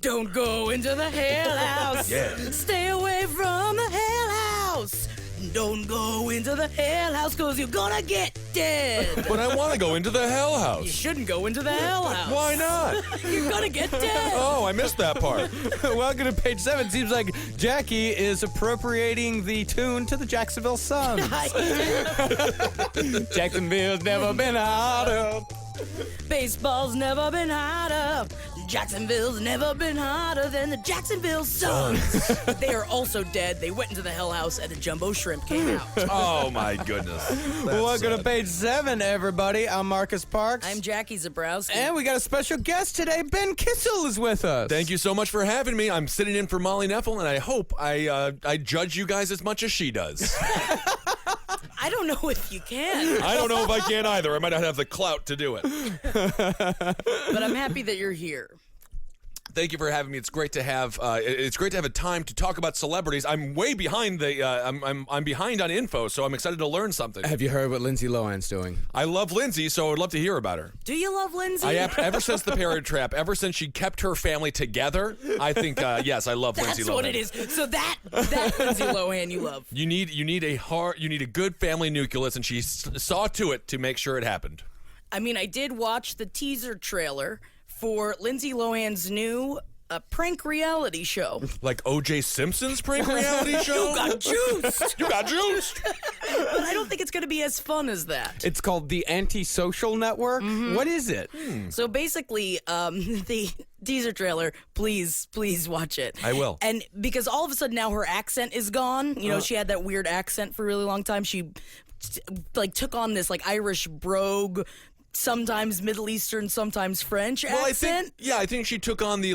Don't go into the hell house. Yeah. Stay away from the hell house. Don't go into the hell house because you're gonna get dead. But I want to go into the hell You house. shouldn't go into the hell house. Why not? You're gonna get dead. Oh, I missed that part. Welcome to page 7. Seems like Jackie is appropriating the tune to the Jacksonville Suns. Jacksonville's never been hotter. Baseball's never been hotter. Jacksonville's never been hotter than the Jacksonville Suns. They are also dead. They went into the hell house and a jumbo shrimp came out. Oh, my goodness. Welcome to page 7, everybody. I'm Marcus Parks. I'm Jackie Zebrowski. And we got a special guest today. Ben Kissel is with us. Thank you so much for having me. I'm sitting in for Molly Knefel, and I hope I judge you guys as much as she does. I don't know if you can, I don't know if I can either. I might not have the clout to do it. but I'm happy that you're here. Thank you for having me. It's great to have a time to talk about celebrities. I'm way behind I'm behind on info, so I'm excited to learn something. Have you heard what Lindsay Lohan's doing? I love Lindsay, so I would love to hear about her. Do you love Lindsay? Ever since the Parent Trap, ever since she kept her family together, I think yes, I love Lindsay Lohan. That's what it is. So that Lindsay Lohan you love. You need a good family nucleus, and she saw to it to make sure it happened. I mean, I did watch the teaser trailer for Lindsay Lohan's new prank reality show. Like O.J. Simpson's prank reality show? You got juiced! You got juiced! But I don't think it's going to be as fun as that. It's called the Anti-Social Network. What is it? So basically, the teaser trailer, please watch it. I will. And because all of a sudden now her accent is gone. You know, she had that weird accent for a really long time. She took on this Irish brogue, sometimes Middle Eastern, sometimes French accent. I think she took on the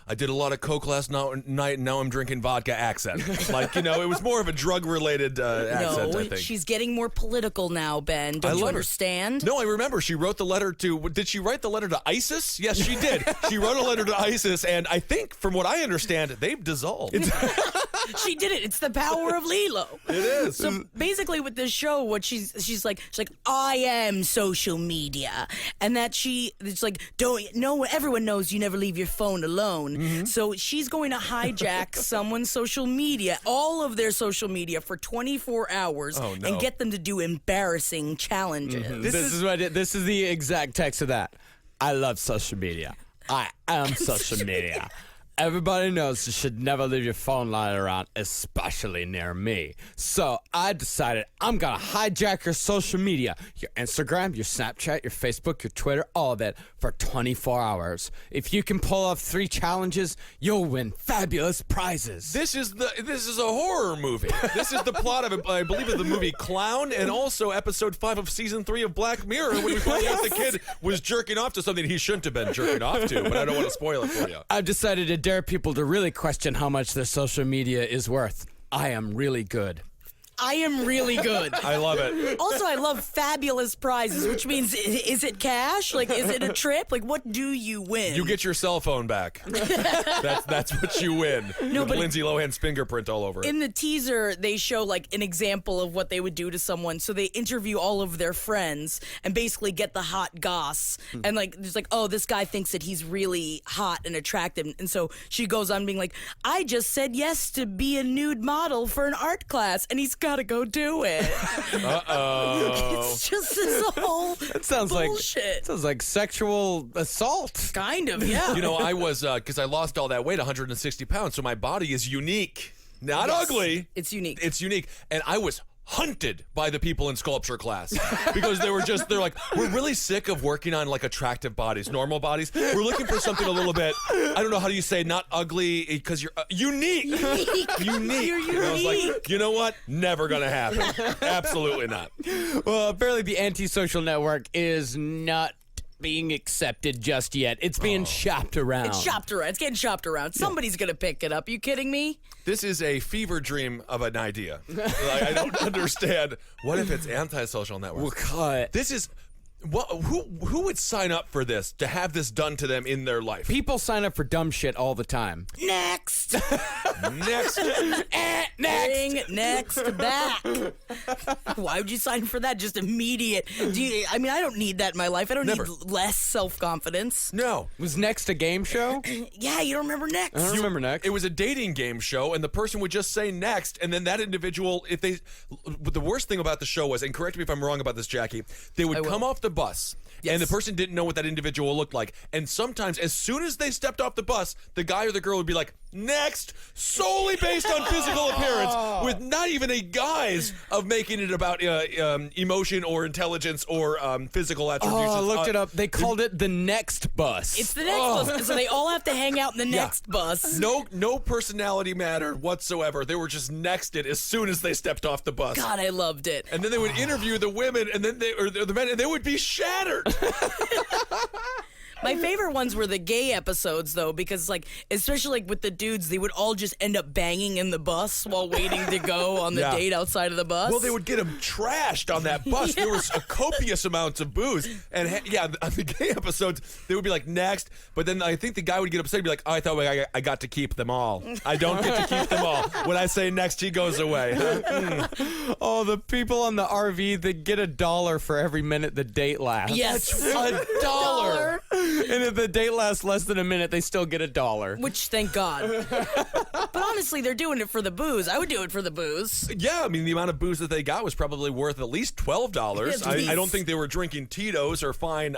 I did a lot of coke last night and now I'm drinking vodka accent. It was more of a drug-related accent, I think. She's getting more political now, Ben. Don't you understand? No, I remember she wrote the letter to, did she write the letter to ISIS? Yes, she did. She wrote a letter to ISIS, and I think, from what I understand, they've dissolved. She did it. It's the power of Lilo. It is. So basically with this show, what she's like, I am social media. And that everyone knows you never leave your phone alone. Mm-hmm. So she's going to hijack someone's social media, all of their social media for 24 hours and get them to do embarrassing challenges. Mm-hmm. This is the exact text of that. I love social media. I am social media. Everybody knows you should never leave your phone lying around, especially near me. So I decided I'm going to hijack your social media, your Instagram, your Snapchat, your Facebook, your Twitter, all of it for 24 hours. If you can pull off 3 challenges, you'll win fabulous prizes. This is a horror movie. This is the plot of, I believe, of the movie Clown, and also episode 5 of season 3 of Black Mirror, when we find out the kid was jerking off to something he shouldn't have been jerking off to, but I don't want to spoil it for you. I've decided to dare people to really question how much their social media is worth. I am really good. I am really good. I love it. Also, I love fabulous prizes, which means, is it cash? Is it a trip? What do you win? You get your cell phone back. That's what you win. No, with but Lindsay Lohan's fingerprint all over it. in the teaser, they show an example of what they would do to someone. So they interview all of their friends and basically get the hot goss. And there's oh, this guy thinks that he's really hot and attractive. And so she goes on being I just said yes to be a nude model for an art class, and he's gotta go do it. It's just this whole bullshit. Sounds like sexual assault. Kind of, yeah. I was, because I lost all that weight, 160 pounds, so my body is unique. Not ugly. It's unique. It's unique. And I was hunted by the people in sculpture class because they're like, we're really sick of working on attractive bodies, normal bodies. We're looking for something a little bit, I don't know how do you say, not ugly, because you're unique. Unique. You're unique. And I was you know what? Never gonna happen. Absolutely not. Well, apparently the Anti-Social Network is not being accepted just yet. It's being shopped around. It's shopped around. It's getting shopped around. Somebody's going to pick it up. You kidding me? This is a fever dream of an idea. I don't understand. What if it's anti-social networks? We'll cut. This is Who would sign up for this, to have this done to them in their life? People sign up for dumb shit all the time. Next. Next. Bring next back. Why would you sign for that? Just immediate. I mean, I don't need that in my life. I don't Never. need less self-confidence. No. Was Next a game show? Yeah, you don't remember Next. I don't remember Next. It was a dating game show, and the person would just say next, and then that individual, but the worst thing about the show was, and correct me if I'm wrong about this, Jackie, they would come off the bus, Yes. and the person didn't know what that individual looked like, and sometimes, as soon as they stepped off the bus, the guy or the girl would be like, next, solely based on physical appearance, with not even a guise of making it about emotion or intelligence or physical attributes. Oh, I looked it up. They called it the Next Bus. It's the next bus, so they all have to hang out in the next bus. No personality mattered whatsoever. They were just nexted as soon as they stepped off the bus. God, I loved it. And then they would interview the women, and then the men, and they would be shattered. My favorite ones were the gay episodes, though, because, like, especially like with the dudes, they would all just end up banging in the bus while waiting to go on the Yeah. date outside of the bus. Well, they would get them trashed on that bus. There was a copious amounts of booze, and on the gay episodes, they would be like next. But then I think the guy would get upset and be like, "Oh, I thought I got to keep them all. I don't get to keep them all. When I say next, he goes away." Oh, the people on the RV that get $1 for every minute the date lasts. Yes. $1. And if the date lasts less than a minute, they still get $1. Which, thank God. But honestly, they're doing it for the booze. I would do it for the booze. Yeah, I mean, the amount of booze that they got was probably worth at least $12. At least. I don't think they were drinking Tito's or fine,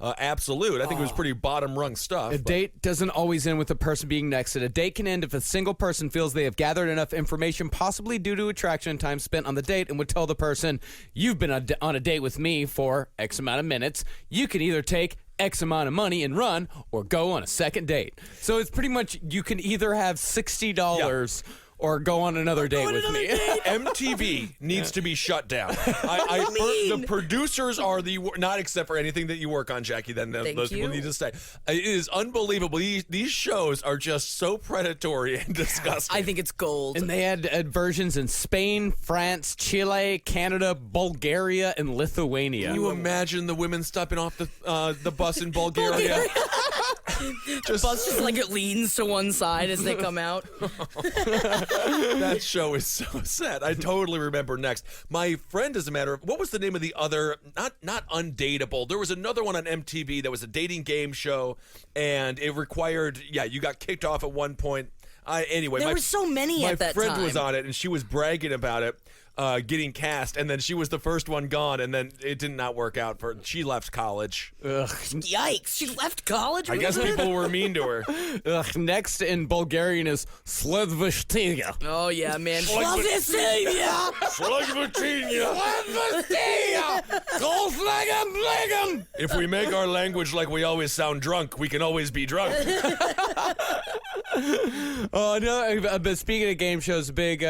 Absolute. I think it was pretty bottom rung stuff. A date doesn't always end with the person being nexted. A date can end if a single person feels they have gathered enough information, possibly due to attraction and time spent on the date, and would tell the person, "You've been on a date with me for X amount of minutes. You can either take X amount of money and run, or go on a second date." So it's pretty much, you can either have $60 or go on another date with me. MTV needs to be shut down. The producers are not except for anything that you work on, Jackie. Then those people need to stay. It is unbelievable. These shows are just so predatory and disgusting. I think it's gold. And they had versions in Spain, France, Chile, Canada, Bulgaria, and Lithuania. Can you imagine the women stepping off the bus in Bulgaria? The bus just like it leans to one side as they come out. That show is so sad. I totally remember Next. My friend, as a matter of, what was the name of the other, not Undateable. There was another one on MTV that was a dating game show, and it required, you got kicked off at one point. Anyway, There were so many at that My friend time. was on it, and she was bragging about it. Getting cast, and then she was the first one gone, and then it did not work out for. She left college. Ugh. Yikes. She left college? I guess Really? people were mean to her. Ugh. Next in Bulgarian is Sledvashtiga. Oh, yeah, man. Slavostinia! If we make our language like we always sound drunk, we can always be drunk. Oh, no, but speaking of game shows, a big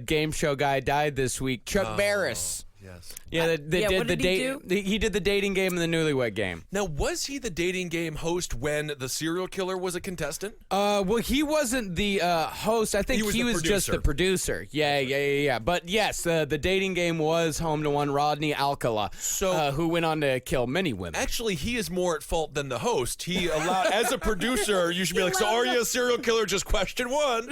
game show guy died this week. Chuck Barris. Yes. Yeah, they did what the did he date. do? He did the dating game and the newlywed game. Now, was he the dating game host when the serial killer was a contestant? Well, he wasn't the host. I think He was the just producer. the producer. Yeah. But yes, the dating game was home to one Rodney Alcala, who went on to kill many women. Actually, he is more at fault than the host. He allowed, as a producer, you should be like, "So are you a serial killer?" Just question one.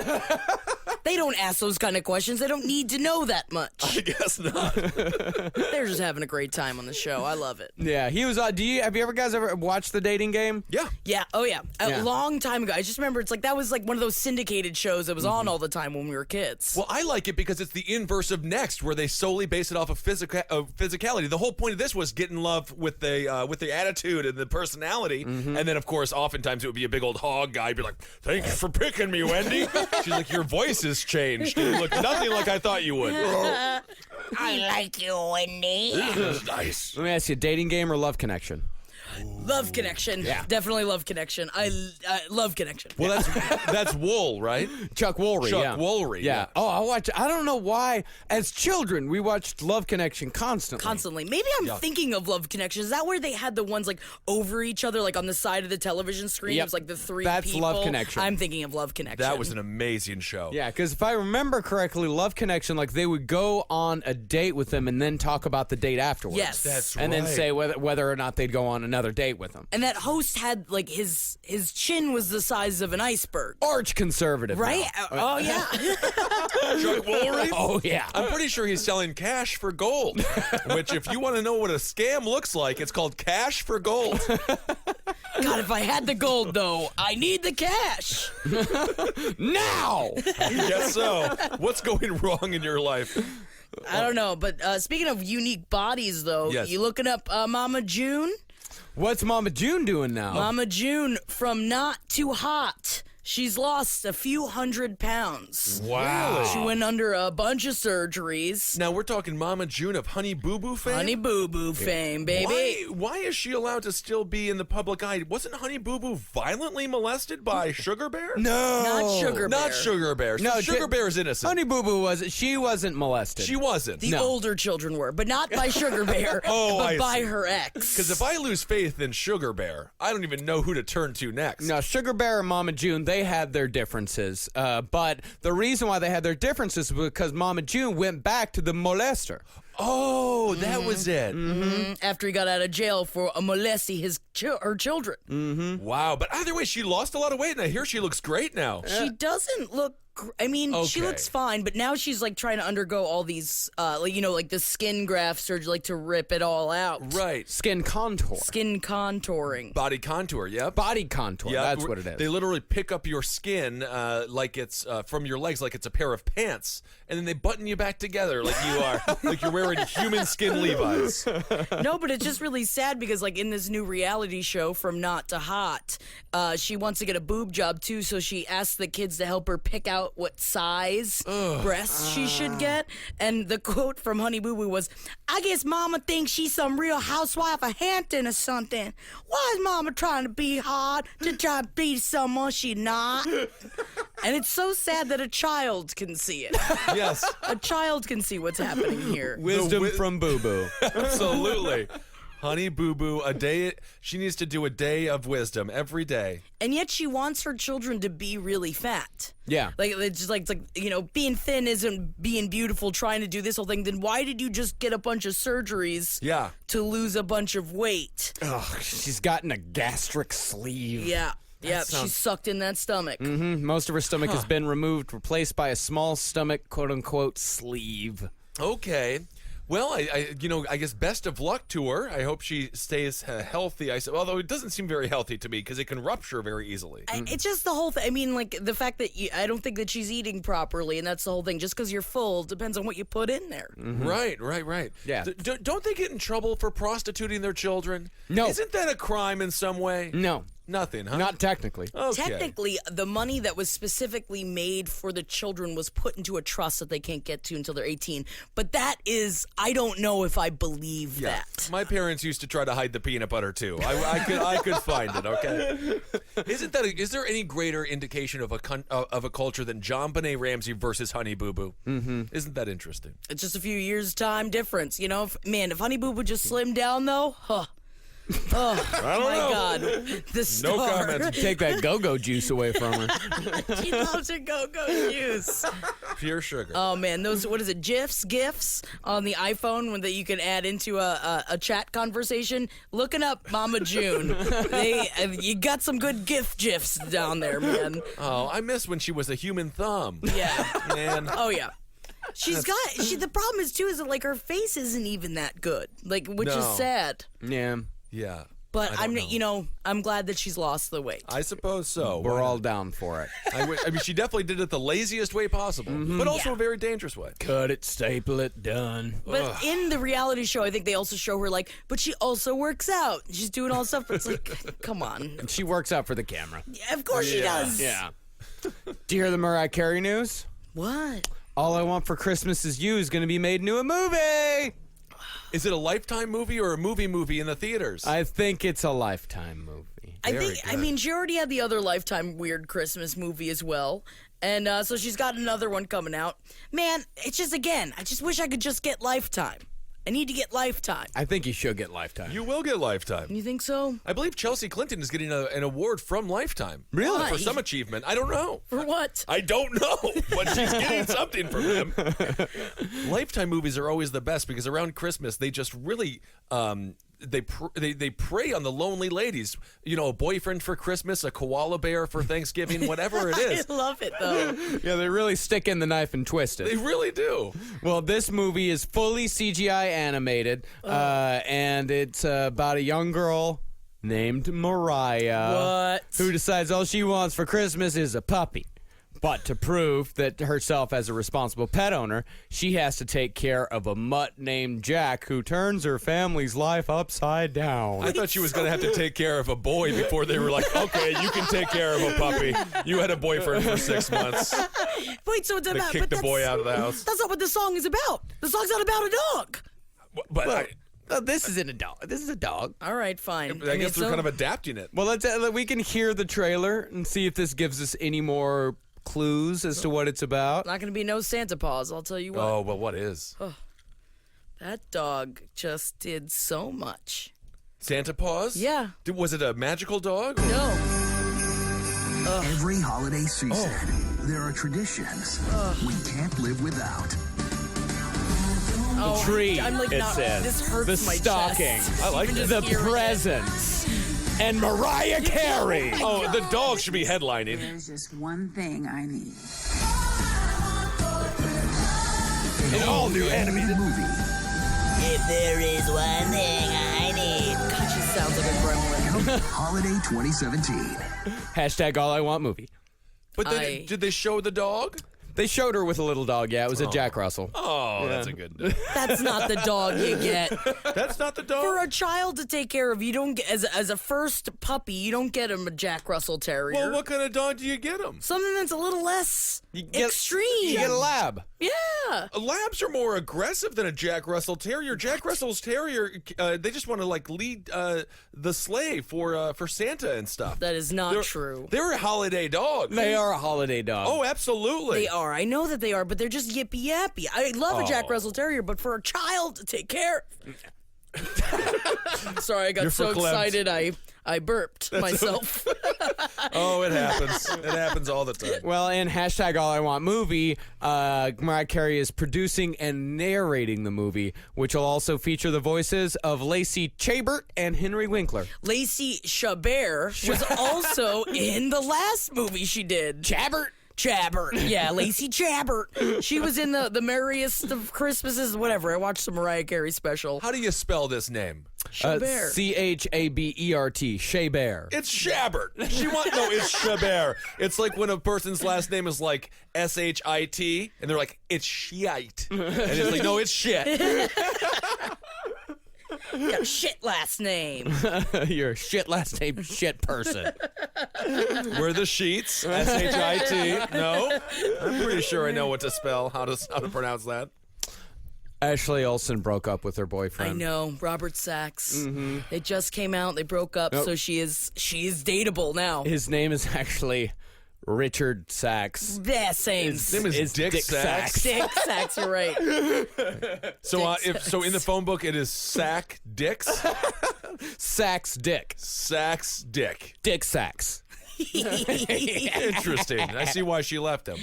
They don't ask those kind of questions. They don't need to know that much. I guess not. They're just having a great time on the show. I love it. Yeah, he was. Have you ever watched the dating game? Yeah. Yeah. Oh, yeah. Yeah. A long time ago. I just remember that was like one of those syndicated shows that was on all the time when we were kids. Well, I like it because it's the inverse of Next, where they solely base it off of physicality. The whole point of this was get in love with the attitude and the personality, and then of course, oftentimes it would be a big old hog guy, be like, "Thank you for picking me, Wendy." She's like, "Your voice has changed. You look nothing like I thought you would." I like you, Wendy. This is nice. Let me ask you: dating game or love connection? Love Connection. Yeah. Definitely Love Connection. I love Connection. Well, that's Wool, right? Chuck Woolery. Chuck yeah. Woolery, yeah. Oh, I don't know why. As children, we watched Love Connection constantly. Maybe I'm thinking of Love Connection. Is that where they had the ones like over each other, like on the side of the television screen? Yep. It was like the three That's people. Love Connection. I'm thinking of Love Connection. That was an amazing show. Yeah, because if I remember correctly, Love Connection, like they would go on a date with them and then talk about the date afterwards. Yes. That's and then right. say whether or not they'd go on another date with them. And that host had like his chin was the size of an iceberg. Arch conservative, Right? now. Oh yeah. Chuck Woolery? Oh yeah. I'm pretty sure he's selling cash for gold, which if you want to know what a scam looks like, it's called cash for gold. God, if I had the gold though, I need the cash. Now. Yes, so. What's going wrong in your life? I don't know, but speaking of unique bodies though, Yes. you looking up Mama June? What's Mama June doing now? Mama June from not too hot. She's lost a few 100 pounds. Wow. She went under a bunch of surgeries. Now we're talking Mama June of Honey Boo Boo fame? Honey Boo Boo fame, baby. Why is she allowed to still be in the public eye? Wasn't Honey Boo Boo violently molested by Sugar Bear? No. Not Sugar Bear. Not Sugar Bear. No, Sugar Bear is innocent. Honey Boo Boo she wasn't molested. She wasn't. The No. older children were, but not by Sugar Bear, Oh, but I by see. her ex. Because if I lose faith in Sugar Bear, I don't even know who to turn to next. No, Sugar Bear and Mama June, they had their differences. But the reason why they had their differences was because Mama June went back to the molester. Oh, that was it. After he got out of jail for molesting her children. Wow. But either way, she lost a lot of weight, and I hear she looks great now. She doesn't look. I mean, she Okay. looks fine, but now she's like trying to undergo all these, like the skin graft surgery, like to rip it all out. Right. Skin contour. Skin contouring. Body contour, yep. Body contour. Yeah, That's what it is. They literally pick up your skin like it's from your legs, like it's a pair of pants, and then they button you back together like you are, like you're wearing human skin Levi's. No, but it's just really sad because, like, in this new reality show, From Not to Hot, she wants to get a boob job too, so she asks the kids to help her pick out what size breasts she should get. And the quote from Honey Boo Boo was, "I guess Mama thinks she's some real housewife of Hampton or something. Why is Mama trying to be hard to try to be someone she not?" And it's so sad that a child can see it. Yes, A child can see what's happening here. Wisdom from Boo Boo. absolutely. Honey Boo Boo, a day. She needs to do a day of wisdom every day. And yet she wants her children to be really fat. Yeah. Like it's just like being thin isn't being beautiful, trying to do this whole thing. Then why did you just get a bunch of surgeries Yeah. to lose a bunch of weight? Ugh, she's gotten a gastric sleeve. Yeah. Yeah, sounds- she sucked in that stomach. Most of her stomach has been removed, replaced by a small stomach, quote unquote, sleeve. Okay. Well, I guess best of luck to her. I hope she stays healthy. Although it doesn't seem very healthy to me because it can rupture very easily. It's just the whole thing. I mean, like the fact that I don't think that she's eating properly, and that's the whole thing. Just because you're full depends on what you put in there. Right. Yeah. Don't they get in trouble for prostituting their children? No. Isn't that a crime in some way? No, Nothing, huh? not technically. Okay. Technically, the money that was specifically made for the children was put into a trust that they can't get to until they're 18. But that is, I don't know if I believe that. My parents used to try to hide the peanut butter too. I could find it. Okay. Is there any greater indication of a culture than John Benet Ramsey versus Honey Boo Boo? Mm-hmm. Isn't that interesting? It's just a few years' time difference, you know? If Honey Boo Boo just slimmed down, though, oh, I don't my know. God. The star. No comment. Take that go-go juice away from her. She loves her go-go juice. Pure sugar. Oh, man, those, what is it, GIFs on the iPhone that you can add into a chat conversation? Looking up Mama June. You got some good GIFs down there, man. Oh, I miss when she was a human thumb. Yeah. Man. Oh, yeah. The problem is, too, is that, like, her face isn't even that good, like, which is No. sad. Yeah, Yeah. But I don't know. I'm glad that she's lost the weight. I suppose so. we're all down for it. I mean, she definitely did it the laziest way possible, but also a very dangerous way. Cut it, staple it, done. But in the reality show, I think they also show her, like, but she also works out. She's doing all stuff. But it's like, come on. She works out for the camera. Yeah, of course she does. Yeah. Do you hear the Mariah Carey news? What? All I Want for Christmas Is You is going to be made into a movie. Is it a Lifetime movie or a movie in the theaters? I think it's a Lifetime movie. I mean, she already had the other Lifetime weird Christmas movie as well. And so she's got another one coming out. Man, it's just, again, I just wish I could just get Lifetime. I need to get Lifetime. I think you should get Lifetime. You will get Lifetime. You think so? I believe Chelsea Clinton is getting an award from Lifetime. Really? For some achievement. I don't know. For what? I don't know, but she's getting something from them. Lifetime movies are always the best because around Christmas they just really they prey on the lonely ladies. You know, a boyfriend for Christmas, a koala bear for Thanksgiving, whatever it is. I love it, though. Yeah, they really stick in the knife and twist it. They really do. Well, this movie is fully CGI animated, and it's about a young girl named Mariah. What? Who decides all she wants for Christmas is a puppy. But to prove that herself as a responsible pet owner, she has to take care of a mutt named Jack who turns her family's life upside down. I thought she was going to have to take care of a boy before they were like, okay, you can take care of a puppy. You had a boyfriend for 6 months. Wait, so it's They about... kicked but the boy out of the house. That's not what the song is about. The song's not about a dog. But This isn't a dog. This is a dog. All right, fine. I guess they're kind of adapting it. Well, we can hear the trailer and see if this gives us any more clues as to what it's about. Not going to be no Santa Paws, I'll tell you what. Oh, well, what is? That dog just did so much. Santa Paws? Yeah. Was it a magical dog? or- No. Every holiday season, there are traditions we can't live without. Oh, Tree, I'm like, it not, says. this hurts The my stocking. chest. I like Even this. just The hearing it. presents. And Mariah Carey. Oh, the dog should be headlining. There's just one thing I need. An all-new animated movie. If there is one thing I need. God, she sounds like a gremlin. Holiday 2017. Hashtag all I want movie. But did they show the dog? They showed her with a little dog. Yeah, it was a Jack Russell. Oh, that's a good dog. That's not the dog you get. That's not the dog? For a child to take care of, you don't get, as a first puppy, you don't get him a Jack Russell Terrier. Well, what kind of dog do you get him? Something that's a little less extreme. You get a lab. Yeah. Labs are more aggressive than a Jack Russell Terrier. Jack Russell's Terrier, they just want to like lead the sleigh for Santa and stuff. That is not true. They're a holiday dog. They are a holiday dog. Oh, absolutely. They are. I know that they are, but they're just yippy yappy. I love a Jack Russell Terrier, but for a child to take care. Sorry, I got You're so verklempt. excited I burped myself. Oh, it happens. It happens all the time. Well, in hashtag all I want movie, Mariah Carey is producing and narrating the movie, which will also feature the voices of Lacey Chabert and Henry Winkler. Lacey Chabert was also in the last movie she did. Chabert? Chabert. Yeah, Lacey Chabert. She was in the Merriest of Christmases, whatever. I watched the Mariah Carey special. How do you spell this name? Chabert. Chabert. Chabert. It's Shabert. It's Chabert. It's like when a person's last name is like Shit, and they're like, it's shite. And it's like, no, it's shit. Got a shit last name. You're a shit last name shit person. We're the sheets. Shit. No, I'm pretty sure I know what to spell. How to pronounce that. Ashley Olsen broke up with her boyfriend. I know, Robert Sachs. Mm-hmm. They just came out. They broke up, Nope. so she is dateable now. His name is actually Richard Sachs. Yeah, same. His name is Dick Sachs. Dick Sachs, you're right. So, Dick so in the phone book, it is Sack Dicks. Sachs Dick. Sachs Dick. Dick Sachs. Interesting. I see why she left him.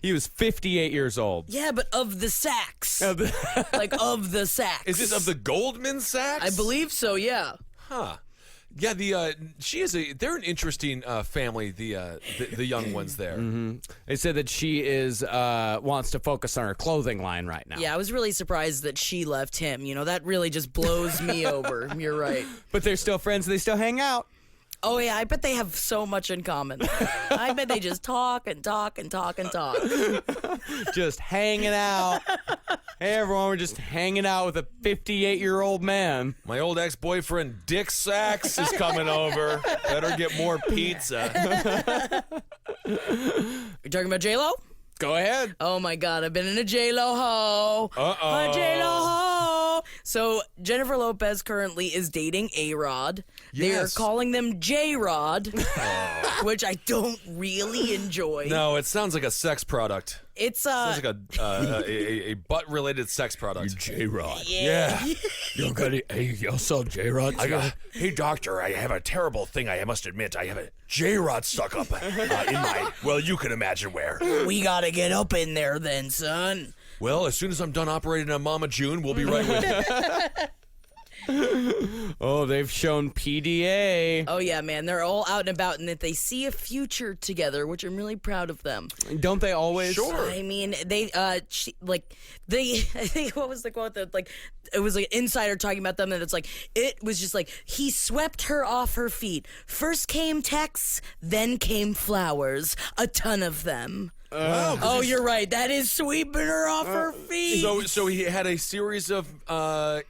He was 58 years old. Yeah, but of the Sachs. Like, of the Sachs. Is this of the Goldman Sachs? I believe so, yeah. Huh. Yeah, they're an interesting family, the young ones there. Mm-hmm. They said that she is wants to focus on her clothing line right now. Yeah, I was really surprised that she left him. You know, that really just blows me over. You're right. But they're still friends. They still hang out. Oh, yeah, I bet they have so much in common. I bet they just talk and talk and talk and talk. Just hanging out. Hey, everyone, we're just hanging out with a 58-year-old man. My old ex-boyfriend Dick Sachs is coming over. Better get more pizza. You talking about J-Lo? Go ahead. Oh, my God, I've been in a J-Lo ho. Uh-oh. A J-Lo ho. So Jennifer Lopez currently is dating A-Rod. They're Yes. calling them J-Rod, which I don't really enjoy. No, it sounds like a sex product. It's Sounds like a butt-related sex product. J-Rod. Yeah. You got it? Hey, yourself, J-Rod? Hey, doctor, I have a terrible thing. I must admit, I have a J-Rod stuck up in my. Well, you can imagine where. we gotta get up in there then, son. Well, as soon as I'm done operating on Mama June, we'll be right with you. Oh, they've shown PDA. Oh yeah, man, they're all out and about, and that they see a future together, which I'm really proud of them. Don't they always? Sure. I mean, they I think what was the quote that it was like an insider talking about them, and it's like it was just like he swept her off her feet. First came texts, then came flowers, a ton of them. Oh, you're right. That is sweeping her off her feet. So he had a series of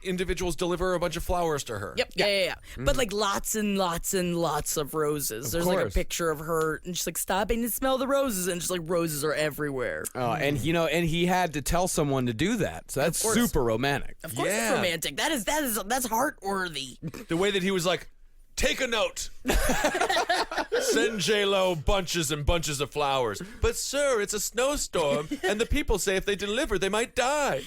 individuals deliver a bunch of flowers to her. Yep. Yeah. But like lots and lots and lots of roses. There's like a course. picture of her, and she's like stopping to smell the roses, and just like roses are everywhere. And and he had to tell someone to do that. So that's course. super romantic. Of course, Yeah. it's romantic. That's heartworthy. The way that he was like, take a note. Send J-Lo bunches and bunches of flowers. But, sir, it's a snowstorm, and the people say if they deliver, they might die.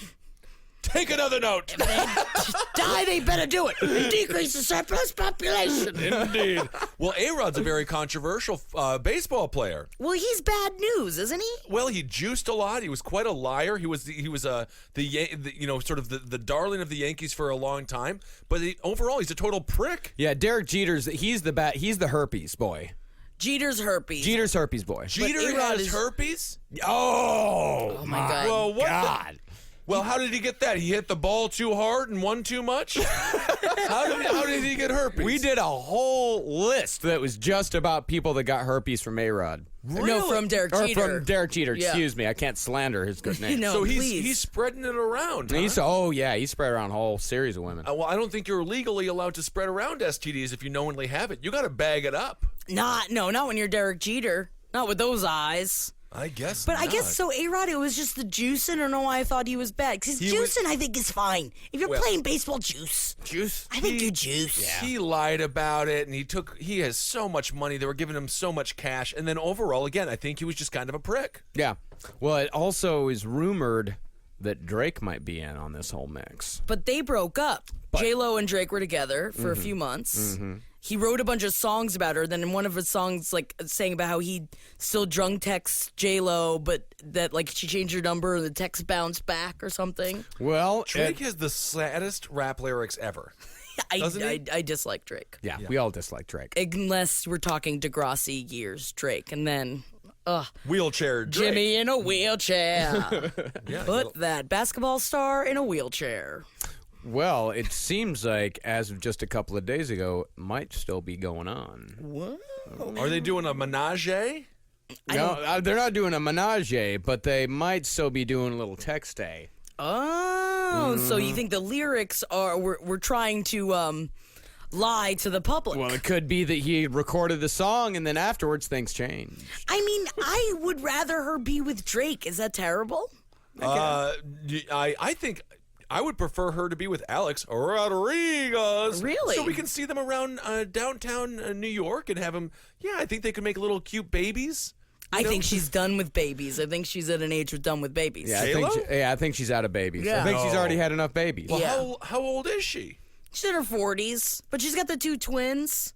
Take another note. If they die, they better do it. Decrease the surplus population. Indeed. Well, A-Rod's a very controversial baseball player. Well, he's bad news, isn't he? Well, he juiced a lot. He was quite a liar. He was sort of the darling of the Yankees for a long time. But overall, he's a total prick. Yeah, Derek Jeter's he's the herpes boy. Jeter's herpes. Jeter's herpes boy. Jeter A-Rod has is- herpes? Oh my God. Well, what God. Well, how did he get that? He hit the ball too hard and won too much? How did he get herpes? We did a whole list that was just about people that got herpes from A-Rod. No, from Derek Or Jeter. from Derek Jeter, Yeah. excuse me. I can't slander his good name. No, So please. he's spreading it around. And Huh? he spread around a whole series of women. Well, I don't think you're legally allowed to spread around STDs if you knowingly have it. You got to bag it up. Not when you're Derek Jeter. Not with those eyes. I guess. But I not. guess so. A-Rod, it was just the juicing. I don't know why I thought he was bad. Because He was- juicing, I think, is fine. If you're Well- playing baseball, juice. Juice. I think you juice. He lied about it, and he has so much money. They were giving him so much cash, and then overall, again, I think he was just kind of a prick. Yeah. Well, it also is rumored that Drake might be in on this whole mix. But they broke up. J-Lo and Drake were together for a few months. He wrote a bunch of songs about her. Then in one of his songs, like saying about how he still drunk texts J-Lo, but that like she changed her number and the text bounced back or something. Well, Drake has the saddest rap lyrics ever. Doesn't he? I dislike Drake. yeah, we all dislike Drake. Unless we're talking Degrassi years Drake, and then Wheelchair Drake. Jimmy in a wheelchair. Yeah, Put that basketball star in a wheelchair. Well, it seems like as of just a couple of days ago, it might still be going on. Are they doing a menage? No, they're not doing a menage, but they might still be doing a little text day. Oh, so you think the lyrics are we're trying to lie to the public? Well, it could be that he recorded the song and then afterwards things changed. I mean, I would rather her be with Drake. Is that terrible? I think I would prefer her to be with Alex Rodriguez. Really? So we can see them around downtown New York and have them. Yeah, I think they could make little cute babies. I think she's done with babies. I think she's at an age with done with babies. Yeah, J-Lo? I think she's out of babies. Yeah. I think she's already had enough babies. Well, Yeah. how old is she? She's in her 40s, but she's got the two twins.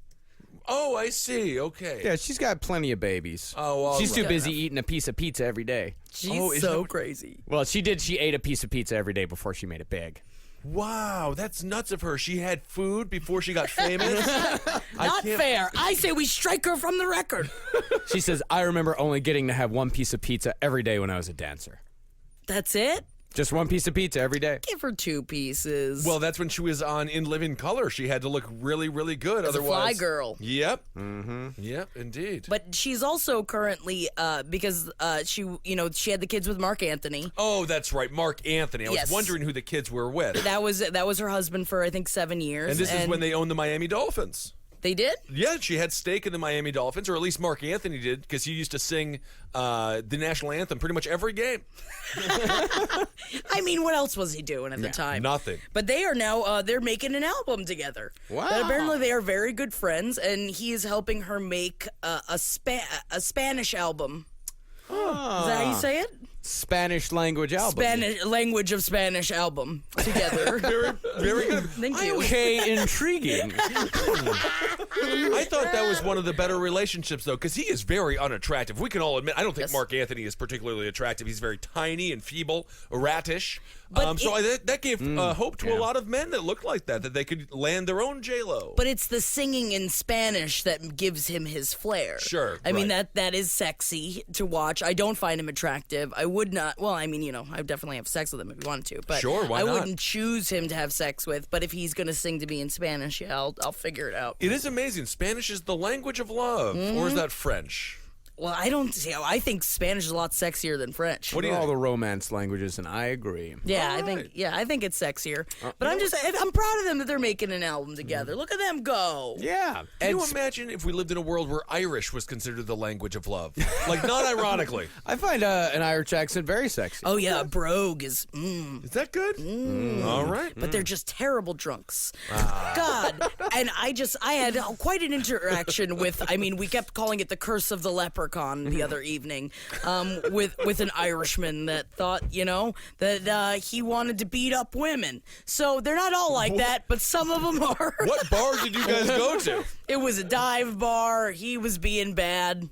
Oh, I see. Okay. Yeah, she's got plenty of babies. Oh, well, she's too look. busy eating a piece of pizza every day. She's is so that what- crazy. Well, she did. She ate a piece of pizza every day before she made it big. Wow, that's nuts of her. She had food before she got famous. Not fair. I say we strike her from the record. She says, I remember only getting to have one piece of pizza every day when I was a dancer. That's it? Just one piece of pizza every day. Give her two pieces. Well, that's when she was on In Living Color. She had to look really, really good. As a Otherwise, fly girl. Yep. Mm-hmm. Yep, indeed. But she's also currently because she had the kids with Mark Anthony. Oh, that's right, Mark Anthony. I was Yes. wondering who the kids were with. That was her husband for I think 7 years. And this is when they owned the Miami Dolphins. They did? Yeah, she had stake in the Miami Dolphins, or at least Mark Anthony did, because he used to sing the national anthem pretty much every game. I mean, what else was he doing at the time? Nothing. But they are now, they're making an album together. Wow. But apparently they are very good friends, and he is helping her make a Spanish album. Is that how you say it? Spanish language album. Spanish language of Spanish album together. Very good. Thank you. Okay, intriguing. I thought that was one of the better relationships, though, because he is very unattractive. We can all admit, I don't think Yes. Mark Anthony is particularly attractive. He's very tiny and feeble, erratish. But That gave hope to a lot of men that looked like that they could land their own J-Lo. But it's the singing in Spanish that gives him his flair. Sure, I mean, right. that is sexy to watch. I don't find him attractive. I would not, well, I mean, I would definitely have sex with him if he wanted to. But Sure, why I not? wouldn't choose him to have sex with. But if he's going to sing to me in Spanish, yeah, I'll figure it out. It is amazing. Spanish is the language of love. Or is that French? Well, I think Spanish is a lot sexier than French. What do you All think? the romance languages, and I agree. Yeah, All I think it's sexier. But I'm proud of them that they're making an album together. Look at them go. Yeah. Can you imagine if we lived in a world where Irish was considered the language of love? Like, not ironically. I find an Irish accent very sexy. Oh yeah, brogue is. Is that good? All right. But they're just terrible drunks. God. And I had quite an interaction with, we kept calling it the curse of the leprechaun the other evening, with an Irishman that thought, that he wanted to beat up women. So they're not all like that, but some of them are. What bar did you guys go to? It was a dive bar. He was being bad.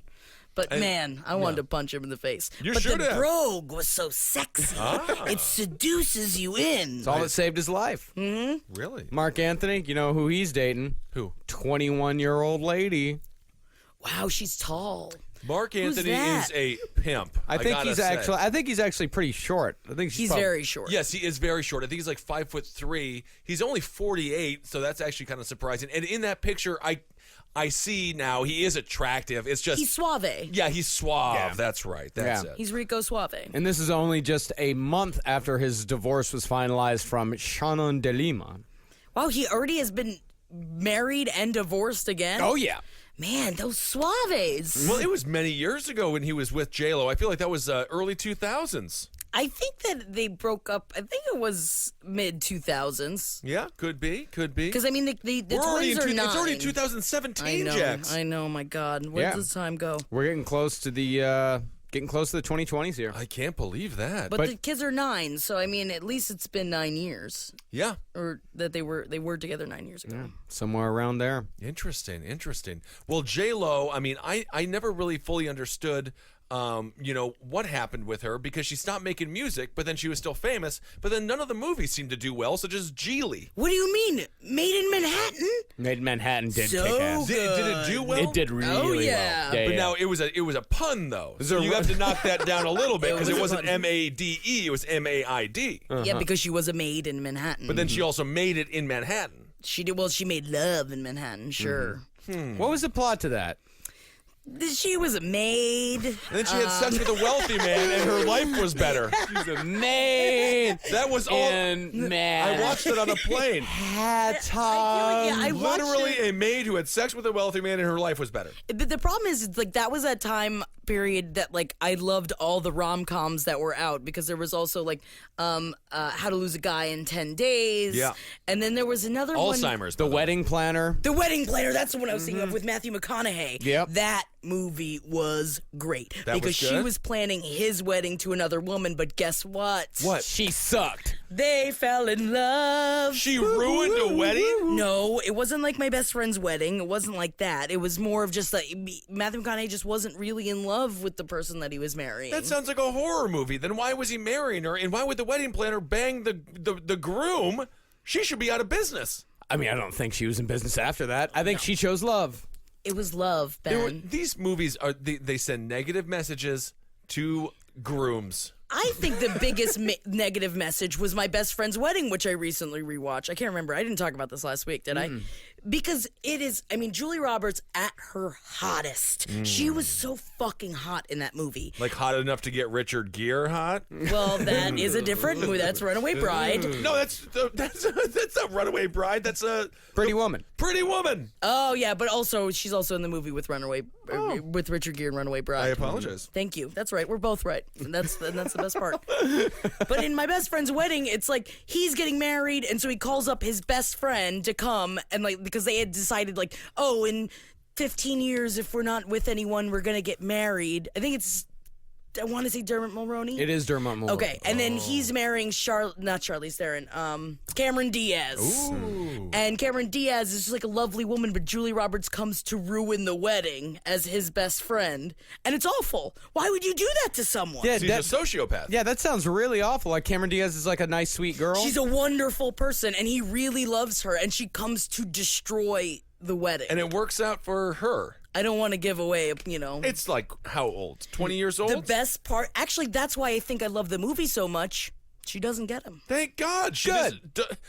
But man, I wanted to punch him in the face. You but should the have. brogue was so sexy. It seduces you in. It's all that saved his life. Really? Mark Anthony, you know who he's dating? Who? 21-year-old lady. Wow, she's tall. Mark Anthony that? is a pimp. I think gotta he's say. actually pretty short. I think He's very short. Yes, he is very short. I think he's like 5'3". He's only 48, so that's actually kind of surprising. And in that picture, I see now he is attractive. It's just He's suave. yeah, he's suave. Yeah. That's right. That's Yeah. it. He's Rico Suave. And this is only just a month after his divorce was finalized from Shannon de Lima. Wow, he already has been married and divorced again? Oh, yeah. Man, those Suaves. Well, it was many years ago when he was with J-Lo. I feel like that was early 2000s. I think that they broke up, I think it was mid-2000s. Yeah, could be. Because, the We're already twins are in nine. it's already 2017, Jax. I know, my God. Where Yeah. does time go? We're getting close to the 2020s here. I can't believe that. But the kids are 9, so, at least it's been 9 years. yeah, Or that they were together 9 years ago. Somewhere around there. interesting. Well, J-Lo, I never really fully understood what happened with her because she stopped making music, but then she was still famous. But then none of the movies seemed to do well, such as Geely. What do you mean? Made in Manhattan? Made in Manhattan did So kick ass. Did it do well? It did really yeah. well. But now it was a pun though. So a- you have to knock that down a little bit because It it was a wasn't pun. MADE, it was MAID. Yeah, because she was a maid in Manhattan. But then she also made it in Manhattan. She did. Well, she made love in Manhattan. Sure. What was the plot to that? She was a maid. And then she had sex with a wealthy man, and her life was better. She's a maid That was all. in man. I watched it on a plane. hat I on. watched Literally, it. a maid who had sex with a wealthy man, and her life was better. But the problem is, it's like that was that time period that I loved all the rom-coms that were out because there was also How to Lose a Guy in 10 Days. Yeah. And then there was another one. Alzheimer's. The Wedding Planner. The Wedding Planner. That's the one I was thinking of with Matthew McConaughey. Yep. That movie was great That was because she good? was planning his wedding to another woman, but guess what? What? She sucked. They fell in love. She ruined a wedding? No, it wasn't like My Best Friend's Wedding. It wasn't like that. It was more of just Matthew McConaughey just wasn't really in love with the person that he was marrying. That sounds like a horror movie. Then why was he marrying her? And why would the wedding planner bang the groom? She should be out of business. I don't think she was in business after that. I think she chose love. It was love, Ben. These movies they send negative messages to grooms. I think the biggest negative message was My Best Friend's Wedding, which I recently rewatched. I can't remember. I didn't talk about this last week, did I? Because it is, I mean, Julia Roberts at her hottest. She was so fucking hot in that movie. Like hot enough to get Richard Gere hot? Well, that is a different movie. That's Runaway Bride. No, that's not Runaway Bride. That's a Pretty Woman. Pretty Woman. Oh, yeah, but also, she's also in the movie with with Richard Gere and Runaway Bride. I apologize. Thank you. That's right. We're both right. And that's the best part. But in my best friend's wedding, it's like he's getting married, and so he calls up his best friend to come, and like because they had decided like, oh, in 15 years, if we're not with anyone, we're gonna get married. I think it's. I want to say Dermot Mulroney. It is Dermot Mulroney. Okay, and then he's marrying not Charlize Theron, Cameron Diaz. Ooh. And Cameron Diaz is just like a lovely woman, but Julia Roberts comes to ruin the wedding as his best friend, and it's awful. Why would you do that to someone? Yeah, She's a sociopath. Yeah, that sounds really awful. Like Cameron Diaz is like a nice, sweet girl. She's a wonderful person, and he really loves her, and she comes to destroy the wedding. And it works out for her. I don't want to give away, It's like how old? 20 years old? The best part, actually, that's why I think I love the movie so much. She doesn't get him. Thank God. She Good.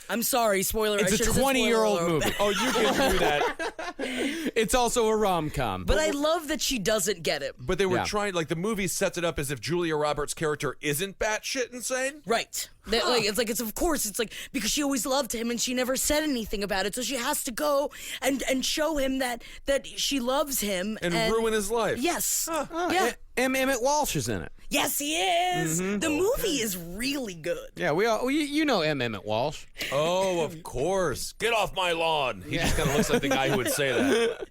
I'm sorry, spoiler. It's I a should've said 20-year-old spoiler alert. movie. Oh, you can do that. It's also a rom-com. But I love that she doesn't get him. But they were Yeah. trying, like the movie sets it up as if Julia Roberts' character isn't batshit insane. Right. It's of course, it's like, because she always loved him and she never said anything about it. So she has to go and show him that she loves him. And ruin his life. Yes. Oh, Yeah. Emmett Walsh is in it. Yes, he is. The movie is really good. Yeah, you know Emmett Walsh. Oh, of course. Get off my lawn. He just kind of looks like the guy who would say that.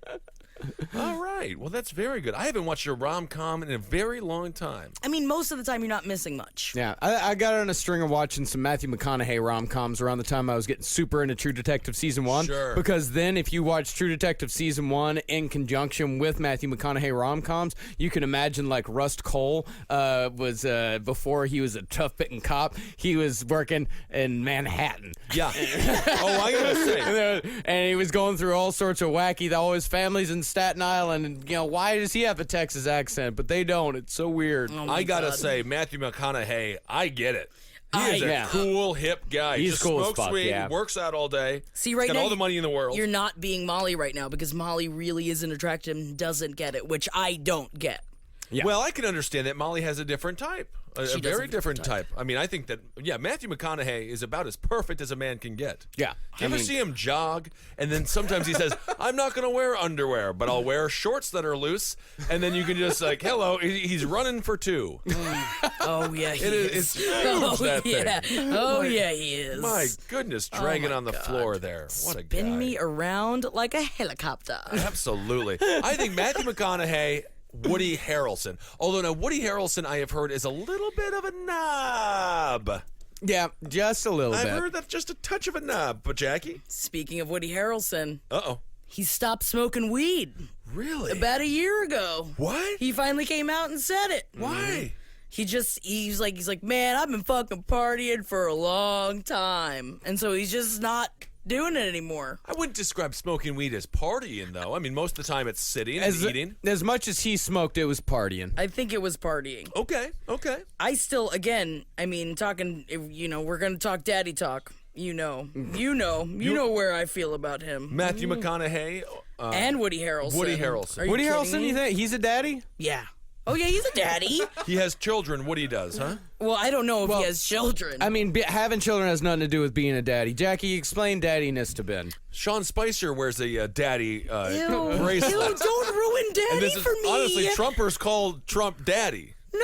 All right. Well, that's very good. I haven't watched a rom-com in a very long time. I mean, most of the time you're not missing much. Yeah, I got on a string of watching some Matthew McConaughey rom-coms around the time I was getting super into True Detective Season 1. Sure. Because then if you watch True Detective Season 1 in conjunction with Matthew McConaughey rom-coms, you can imagine like Rust Cole was, before he was a tough-bitten cop, he was working in Manhattan. Yeah. Oh, I gotta say. And he was going through all sorts of wacky, all his family's in Staten Island, and why does he have a Texas accent? But they don't. It's so weird. Oh my I gotta God. say, Matthew McConaughey, I get it. He is yeah. a cool, hip guy. He's just cool as smokes fuck, weed, yeah. works out all day. See, right got now, all the money in the world. You're not being Molly right now because Molly really isn't attractive and doesn't get it, which I don't get. Yeah. Well, I can understand that Molly has a different type. A She does very have a different different type. I mean, I think that, Matthew McConaughey is about as perfect as a man can get. Yeah. Do you ever see him jog? And then sometimes he says, I'm not going to wear underwear, but I'll wear shorts that are loose. And then you can just like, hello, he's running for two. Oh, yeah, he It's huge, that yeah. thing. Oh, yeah, he is. My goodness, dragging my on the God. floor there. What a guy. Spin me around like a helicopter. Absolutely. I think Matthew McConaughey, Woody Harrelson. Although now Woody Harrelson, I have heard, is a little bit of a knob. Yeah, just a little I've bit. heard that's just a touch of a knob. But Jackie? Speaking of Woody Harrelson, Uh-oh. he stopped smoking weed Really? about a year ago. What? He finally came out and said it. Why? He's like, man, I've been fucking partying for a long time. And so he's just not doing it anymore. I wouldn't describe smoking weed as partying, though. I mean, most of the time it's sitting and eating. As much as he smoked, it was partying. I think it was partying. Okay. I still, again, I mean, talking, we're going to talk daddy talk. You know where I feel about him. Matthew McConaughey. And Woody Harrelson. Woody Harrelson. Are you Woody kidding Harrelson, me? you think he's a daddy? Yeah. Oh, yeah, he's a daddy. He has children. Woody does, huh? Well, I don't know if he has children. I mean, having children has nothing to do with being a daddy. Jackie, explain daddiness to Ben. Sean Spicer wears a daddy Ew, bracelet. don't ruin daddy And this is, for me. honestly, Trumpers call Trump daddy. No.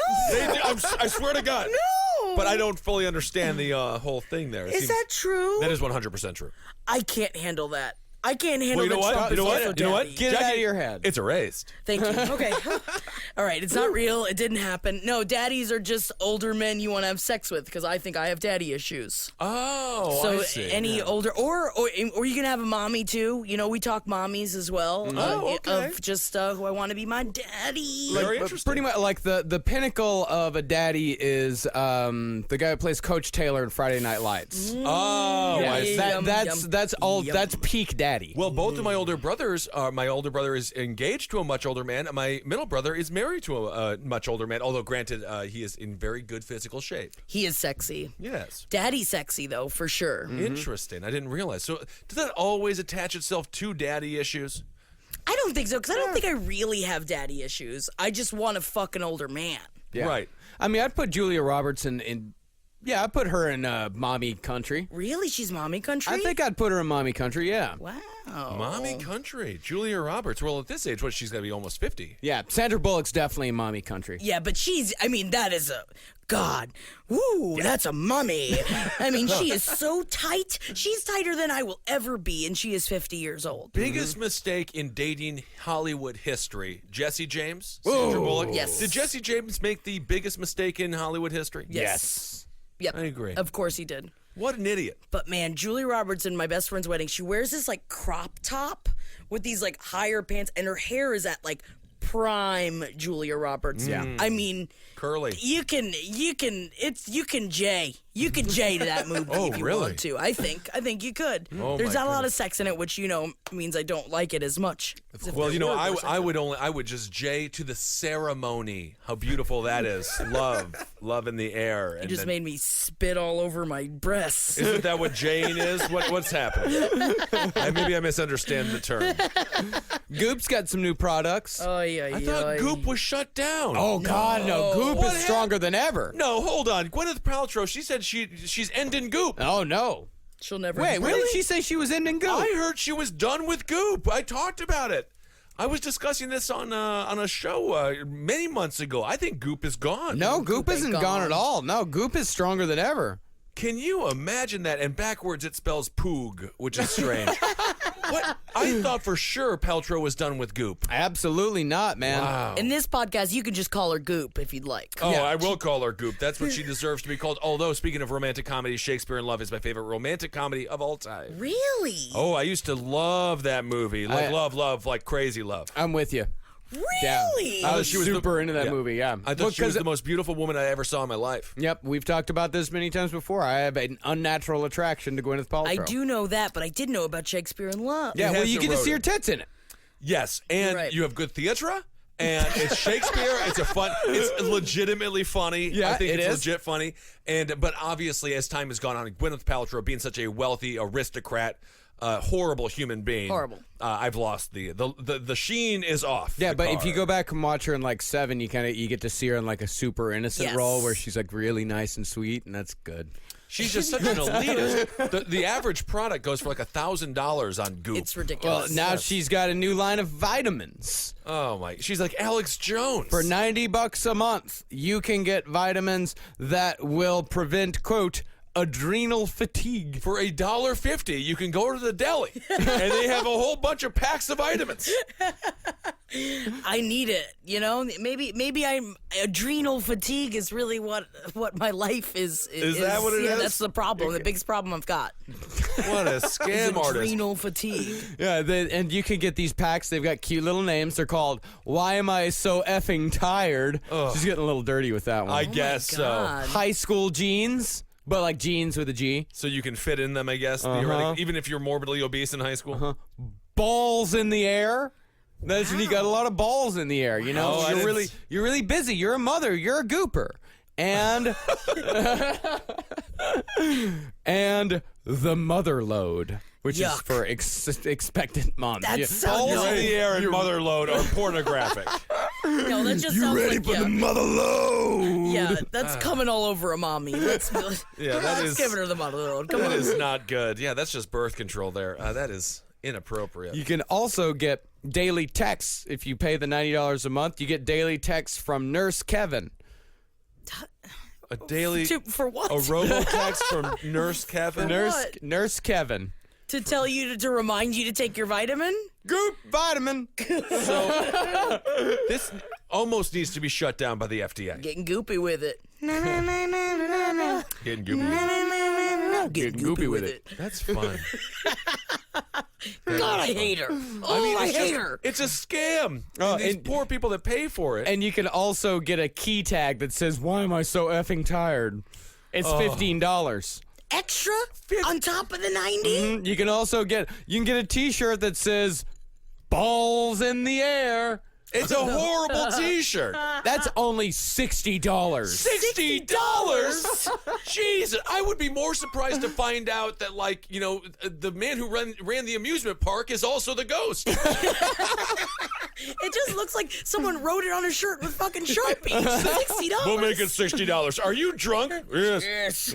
I swear to God. No. But I don't fully understand the whole thing there. It Is seems- that true? That is 100% true. I can't handle that. I can't handle Well, you know that what? Trump You know is what? also You know what? daddy. Get it out of your head. It's erased. Thank you. Okay. All right. It's not real. It didn't happen. No, daddies are just older men you want to have sex with because I think I have daddy issues. Oh, So I see. any older, or you can have a mommy too. We talk mommies as well. Oh, okay. Of just who I want to be my daddy. Very But interesting. pretty much like the pinnacle of a daddy is the guy who plays Coach Taylor in Friday Night Lights. Oh, Yeah, I see. that's all. yum. That's peak daddy. daddy. Well, both of my older brothers are. My older brother is engaged to a much older man, and my middle brother is married to a much older man. Although, granted, he is in very good physical shape. He is sexy. Yes. Daddy sexy, though, for sure. Interesting. I didn't realize. So, does that always attach itself to daddy issues? I don't think so, because I don't think I really have daddy issues. I just want to fuck an older man. Yeah. Right. I mean, I'd put Julia Roberts in yeah, I'd put her in mommy country. Really? She's mommy country? I think I'd put her in mommy country, yeah. Wow. Mommy country. Julia Roberts. Well, at this age, she's going to be almost 50. Yeah, Sandra Bullock's definitely in mommy country. Yeah, but that is a... God. Woo, that's a mummy. I mean, she is so tight. She's tighter than I will ever be, and she is 50 years old. Biggest mistake in dating Hollywood history. Jesse James? Sandra Bullock? Yes. Did Jesse James make the biggest mistake in Hollywood history? Yes. Yep. I agree. Of course he did. What an idiot. But man, Julia Roberts in my best friend's wedding, she wears this like crop top with these like higher pants, and her hair is at like prime Julia Roberts. Yeah. I mean, Curly. You can J to that movie if you really? want to. I think you could. Oh, There's my not a lot of sex in it, which means I don't like it as much. as if Well, there were more sex I in it. would just J to the ceremony. How beautiful that is. Love in the air. You just made me spit all over my breasts. Isn't that what Jane is? What's happening? Maybe I misunderstand the term. Goop's got some new products. I thought Goop was shut down. Oh, God, no. Goop What is stronger than ever. No, hold on. Gwyneth Paltrow, she said she's ending Goop. Oh, no. She'll never. Wait, when did she say she was ending Goop? I heard she was done with Goop. I talked about it. I was discussing this on a show many months ago. I think Goop is gone. No, Goop isn't gone at all. No, Goop is stronger than ever. Can you imagine that? And backwards it spells poog, which is strange. What? I thought for sure Paltrow was done with Goop. Absolutely not, man. Wow. In this podcast, you can just call her Goop if you'd like. Oh, I will call her Goop. That's what she deserves to be called. Although, speaking of romantic comedy, Shakespeare in Love is my favorite romantic comedy of all time. Really? Oh, I used to love that movie. Love, like crazy love. I'm with you. Really? I was she was super into that yeah. movie, yeah. I thought she was the most beautiful woman I ever saw in my life. Yep, we've talked about this many times before. I have an unnatural attraction to Gwyneth Paltrow. I do know that, but I did know about Shakespeare in Love. Yeah, well, has you get to see her eroded. tits in it. Yes, and Right. you have good theatre. And it's Shakespeare. It's legitimately funny. Yeah, I think it it's is. legit funny. But obviously, as time has gone on, Gwyneth Paltrow being such a wealthy aristocrat, horrible human being. Horrible. I've lost the sheen is off. Yeah, the but if card. you go back and watch her in like 7, you get to see her in like a super innocent Yes. role where she's like really nice and sweet, and that's good. she's just such an elitist. The average product goes for like $1,000 on Goop. It's Well, ridiculous. now she's got a new line of vitamins. Oh my! She's like Alex Jones. For $90 a month, you can get vitamins that will prevent, quote, adrenal fatigue. For $1.50, you can go to the deli, and they have a whole bunch of packs of vitamins. I need it. Maybe I'm adrenal fatigue is really what my life is. Is that what it is? That's the problem. The biggest problem I've got What a is scam artist! adrenal fatigue. Yeah, and you can get these packs. They've got cute little names. They're called "Why Am I So Effing Tired?" She's getting a little dirty with that one. I guess so. God. High school jeans, but like jeans with a G. So you can fit in them, I guess, theoretically, even if you're morbidly obese in high school. Balls in the air. That's when you got a lot of balls in the air. Oh, I didn't You're really busy. You're a mother. You're a gooper. And and the mother load, which is Yuck. for expectant moms. That Yeah. sounds Balls in the air and mother load are pornographic. No, that just sounds like mother load? Yeah, that's coming all over a mommy. Let's is- giving her the mother load. Come That on. is not good. Yeah, that's just birth control there. That is inappropriate. You can also get daily texts if you pay the $90 a month. You get daily texts from Nurse Kevin. A daily For what? a robo-text from Nurse Kevin. What? Nurse Kevin. To tell you to remind you to take your vitamin? Goop vitamin. So this almost needs to be shut down by the FDA. Getting goopy with it. Getting goopy. Getting goopy with it. That's fun. God, I hate her. Oh, I hate her. It's a scam. Oh, And these and- poor people that pay for it. And you can also get a key tag that says, "Why am I so effing tired?" It's $15. extra on top of the 90? You can also get a T-shirt that says "Balls in the Air." It's a horrible T-shirt. That's only $60. $60? Jesus, I would be more surprised to find out that, like, you know, the man who ran the amusement park is also the ghost. It just looks like someone wrote it on a shirt with fucking Sharpie. $60. We'll make it $60. Are you drunk? Yes.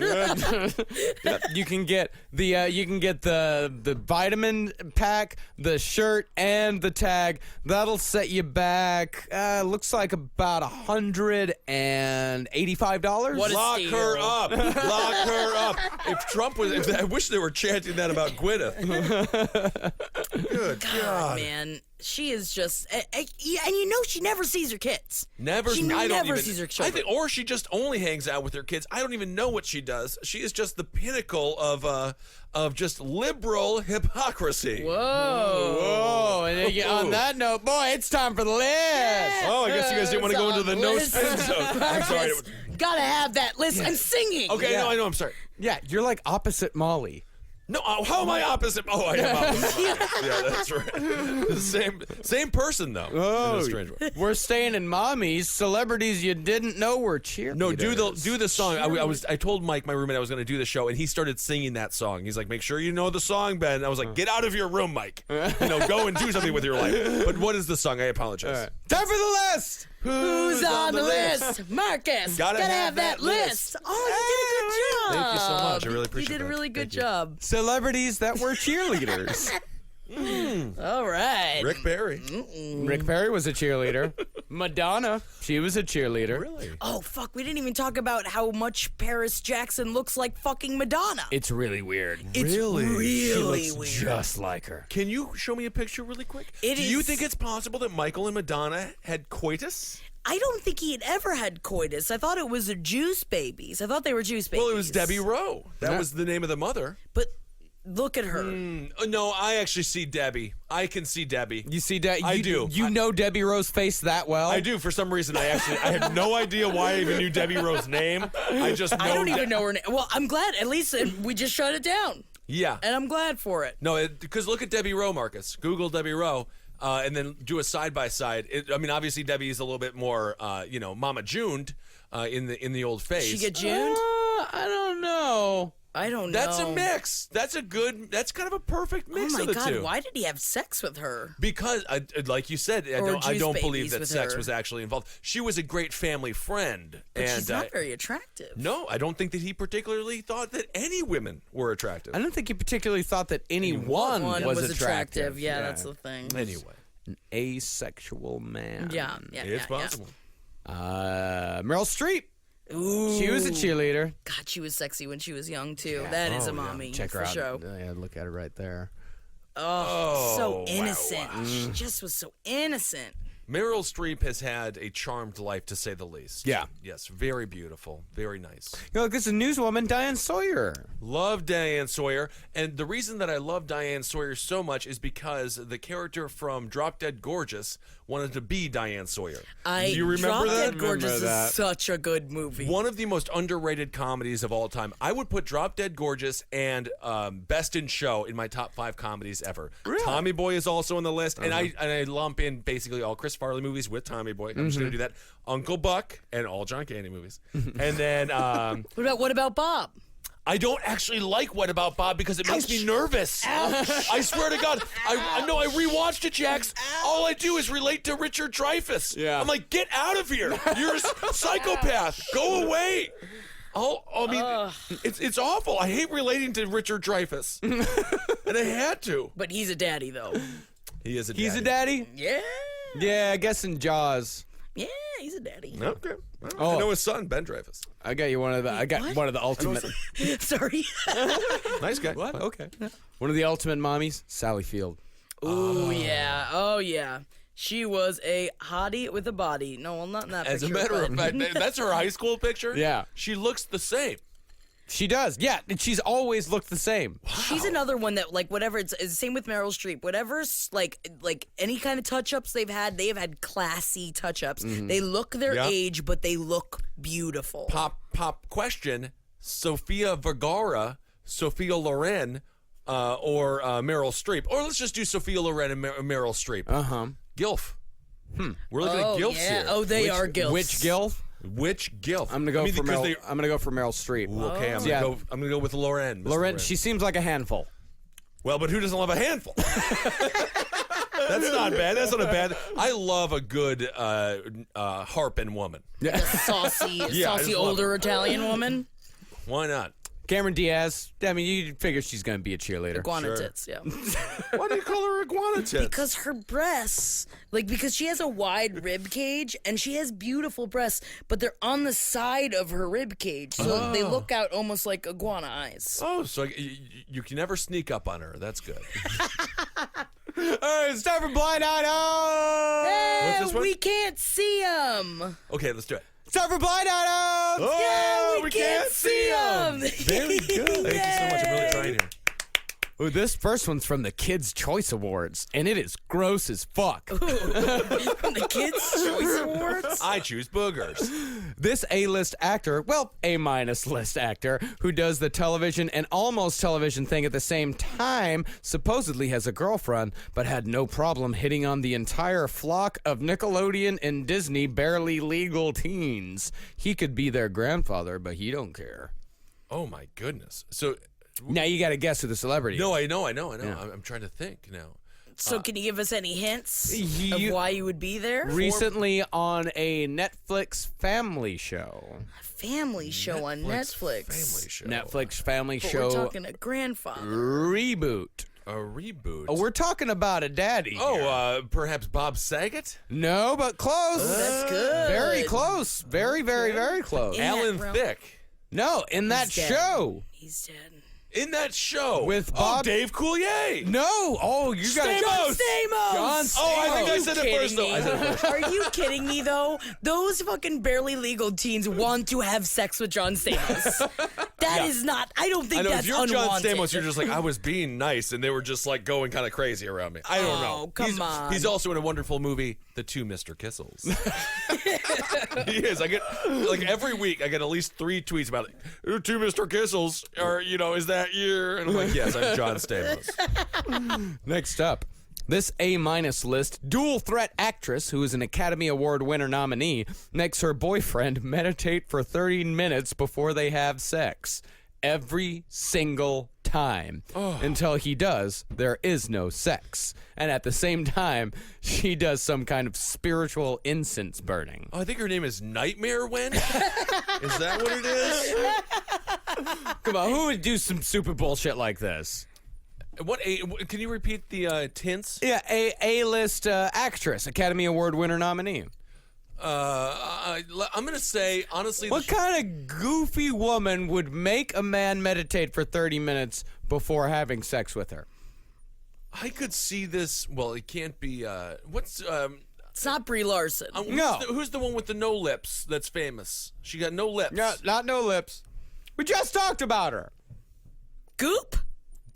You can get the vitamin pack, the shirt, and the tag. That'll set you back. Looks like about $185. What a Lock steal. her up. Lock her up. If Trump was, I wish they were chanting that about Gwyneth. Good God. Man, she is just, and you know she never sees her kids. Never. She I don't never even, sees her I children. think, or she just only hangs out with her kids. I don't even know what she does. She is just the pinnacle of just liberal hypocrisy. Whoa! And then on that note, boy, it's time for the list. Oh, I guess you guys didn't want to go into the no Listen, spin zone. I'm sorry. Marcus, gotta have that list. I'm singing. Okay, Yeah. no, I know. I'm sorry. Yeah, you're like opposite Molly. No, how am I opposite? Oh, I am opposite. Yeah, that's right. The same person though. Oh, in a strange way. We're staying in mommies, celebrities you didn't know were cheerleaders. No, do the song. I told Mike, my roommate, I was going to do the show, and he started singing that song. He's like, "Make sure you know the song, Ben." And I was like, "Get out of your room, Mike. Go and do something with your life." But what is the song? I apologize. Time for the list. Who's on the list? Marcus. Gotta have that list. Oh, you did a good job. Thank you so much. I really appreciate You did a that. really good Thank you. job. Celebrities that were cheerleaders. All right. Rick Perry. Rick Perry was a cheerleader. Madonna, she was a cheerleader. Really? Oh, fuck. We didn't even talk about how much Paris Jackson looks like fucking Madonna. It's really weird. It's Really? really She looks weird. just like her. Can you show me a picture really quick? Do you think it's possible that Michael and Madonna had coitus? I don't think he had ever had coitus. I thought it was a juice babies. I thought they were juice babies. Well, it was Debbie Rowe. That was the name of the mother. But look at her. No, I actually see Debbie. I can see Debbie. You see that? I do. You know Debbie Rowe's face that well? I do. For some reason, I had no idea why I even knew Debbie Rowe's name. I just know. I don't even know her name. Well, I'm glad. At least we just shut it down. Yeah. And I'm glad for it. No, because look at Debbie Rowe, Marcus. Google Debbie Rowe. And then do a side by side. I mean, obviously Debbie is a little bit more, Mama Juned in the old face. She get June? I don't know. I don't know. That's a mix. That's kind of a perfect Oh mix my of the God, two. why did he have sex with her? Because, like you said, I Or don't juice believe babies that with sex her. was actually involved. She was a great family friend. But and she's not very attractive. No, I don't think that he particularly thought that any women were attractive. I don't think he particularly thought that anyone One was attractive. Yeah, that's the thing. Anyway, An asexual man. Yeah. it's possible. Meryl Streep. Ooh. She was a cheerleader. God, she was sexy when she was young too. That is a mommy. Check her for out. sure. Yeah, look at her right there. So innocent. She just was so innocent. Meryl Streep has had a charmed life, to say the least. Yeah. Yes, very beautiful, very nice. You know, look, this is a newswoman, Diane Sawyer. Love Diane Sawyer, and the reason that I love Diane Sawyer so much is because the character from Drop Dead Gorgeous wanted to be Diane Sawyer. Do you remember Drop that? Dead Gorgeous Remember that. is such a good movie. One of the most underrated comedies of all time. I would put Drop Dead Gorgeous and Best in Show in my top 5 comedies ever. Tommy Boy is also on the list, and I lump in basically all Chris Farley movies with Tommy Boy. I'm just going to do that. Uncle Buck and all John Candy movies. And then What about Bob? I don't actually like What About Bob because it makes me nervous. I swear to God. I know I rewatched it, Jax. All I do is relate to Richard Dreyfuss. Yeah. I'm like, get out of here. You're a psychopath. Go away. It's awful. I hate relating to Richard Dreyfuss. And I had to. But he's a daddy though. He is a He's a daddy? Yeah. Yeah, I guess in Jaws. Yeah, he's a daddy. Okay. Oh. I know his son, Ben Dreyfuss. I got you one of the ultimate. Sorry. Nice guy. What? Okay. One of the ultimate mommies, Sally Field. Ooh, yeah. Oh, yeah. She was a hottie with a body. No, well, not in that As a picture. matter of fact, that's her high school picture. Yeah. She looks the same. She does. Yeah, and she's always looked the same. She's another one that, like, whatever, it's the same with Meryl Streep. Whatever's, like any kind of touch-ups they have had classy touch-ups. They look their Yeah. age, but they look beautiful. Pop question. Sofia Vergara Sophia Loren or Meryl Streep. Or let's just do Sophia Loren and Meryl Streep. Gilf. We're looking at Gilfs here. Oh, they are gilfs. Which Gilf? Which Gilf? I'm gonna go for Meryl. I'm gonna go for Meryl Streep. Ooh, okay, I'm gonna go with Loren. Loren, she seems like a handful. Well, but who doesn't love a handful? That's not bad. That's not a bad. I love a good harping woman. A saucy, I saucy just love older her. Italian woman. Why not? Cameron Diaz. I mean, you figure she's gonna be a cheerleader. Iguana tits, yeah. Why do you call her iguana tits? Because her breasts, because she has a wide rib cage and she has beautiful breasts, but they're on the side of her rib cage, so they look out almost like iguana eyes. Oh, so you can never sneak up on her. That's good. All right, it's time for Blind Item. Hey, this one? we can't see them. Okay, let's do it. It's time for Blind Item. Oh, we can't see them. Very good. Thank you so much. I'm really trying here. Ooh, this first one's from the Kids' Choice Awards, and it is gross as fuck. From the Kids' Choice Awards? I choose boogers. This A-list actor, well, A-minus list actor, who does the television and almost television thing at the same time, supposedly has a girlfriend, but had no problem hitting on the entire flock of Nickelodeon and Disney barely legal teens. He could be their grandfather, but he don't care. Oh my goodness. So Now you got to guess who the celebrity is. no, I know. I'm trying to think now. So can you give us any hints of You- why you would be there? Recently on a Netflix family show. Family show on Netflix. Family show. Netflix family But show we're talking a grandfather. reboot. A reboot. Oh, we're talking about a daddy. here. Perhaps Bob Saget? No, but close. That's good. Very close. Very, very, very close. Yeah. Alan bro. Thicke. No, in that He's dead. show. He's dead. In that show. With Bob- Dave Coulier. No. Oh, you got Stamos. John Stamos! John Oh, I think I Are said you it first, kidding though. me? I said it first. Are you kidding me, though? Those fucking barely legal teens want to have sex with John Stamos. That is not, I don't think I know, that's if you're unwanted. John Stamos, you're just like, I was being nice, and they were just like going kind of crazy around me. I don't know. Oh, come he's, on. He's also in a wonderful movie, The Two Mr. Kissels. He is. I get, every week, I get at least 3 tweets about it. Two Mr. Kissels, or, is that you? And I'm like, yes, I'm John Stamos. Next up, this A-minus list dual threat actress who is an Academy Award winner nominee makes her boyfriend meditate for 30 minutes before they have sex. Every single time. Until he does, there is no sex. And at the same time, she does some kind of spiritual incense burning. Oh, I think her name is Nightmare Wench. Is that what it is? Come on, who would do some super bullshit like this? Can you repeat the tints? Yeah, A-list actress, Academy Award winner nominee. I'm gonna say honestly. What kind of goofy woman would make a man meditate for 30 minutes before having sex with her? I could see this. Well, it can't be. What's It's not Brie Larson. No. Who's the one with the no lips? That's famous. She got no lips. No, not no lips. We just talked about her. Goop?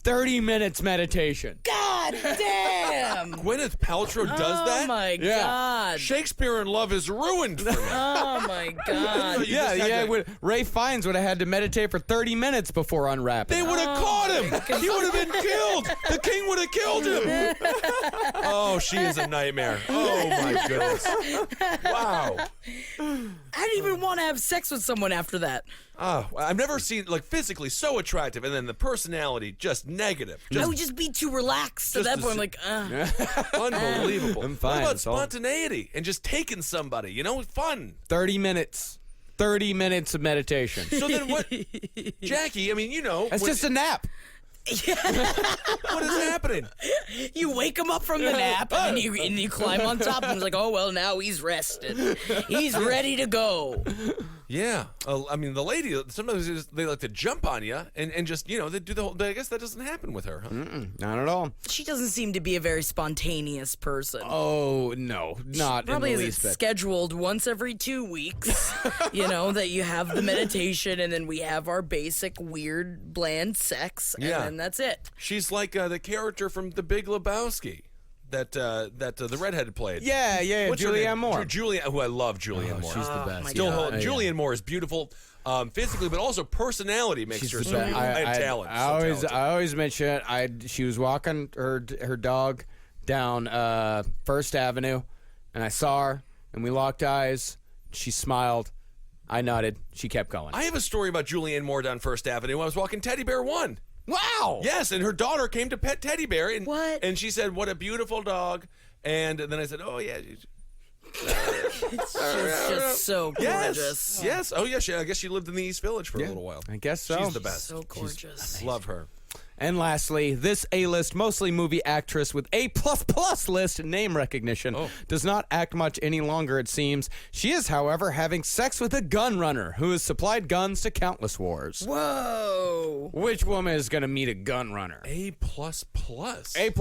30 minutes meditation. God damn! Gwyneth Paltrow does Oh that. my Yeah. god! Shakespeare in Love is ruined for me. Oh my god! You just had to- Ray Fiennes would have had to meditate for 30 minutes before unwrapping. They would have caught him. He would have been killed. The king would have killed him. Oh, she is a nightmare. Oh my goodness. Wow. I didn't even want to have sex with someone after that. Oh, I've never seen physically so attractive, and then the personality just negative. I Just would just be too relaxed at just that to point. unbelievable. I'm fine, What about that's all. spontaneity and just taking somebody? Fun. 30 minutes. 30 minutes of meditation. So then what? Jackie, That's just a nap. what is happening? You wake him up from the nap, and you climb on top, and he's like, "Oh well, now he's rested. He's ready to go." Yeah, the lady sometimes they like to jump on you and just they do the whole. I guess that doesn't happen with her, huh? Not at all. She doesn't seem to be a very spontaneous person. Oh, no. Not Probably in the is least bit. scheduled once every 2 weeks. That you have the meditation, and then we have our basic weird bland sex, and Yeah. then that's it. She's like the character from The Big Lebowski. the redhead played. Yeah, What's her Julianne name? Moore. who I love Julianne Moore. She's the best. my Still, God. Julianne Moore is beautiful physically, but also personality makes She's her the so best. beautiful. And talent. So talented. I always mention it. She was walking her dog down First Avenue, and I saw her, and we locked eyes. She smiled. I nodded. She kept going. I have a story about Julianne Moore down First Avenue. I was walking Teddy Bear 1. Wow. Yes, and her daughter came to pet Teddy Bear. And, What? And she said, "What a beautiful dog." And then I said, "Oh, yeah. She's just so gorgeous. Yes. Oh, yeah. I guess she lived in the East Village for a little while. I guess so. She's the best. So gorgeous. Love her. And lastly, this A-list, mostly movie actress with A++ list name recognition does not act much any longer, it seems. She is, however, having sex with a gun runner who has supplied guns to countless wars. Whoa. Which woman is going to meet a gun runner? A++. A++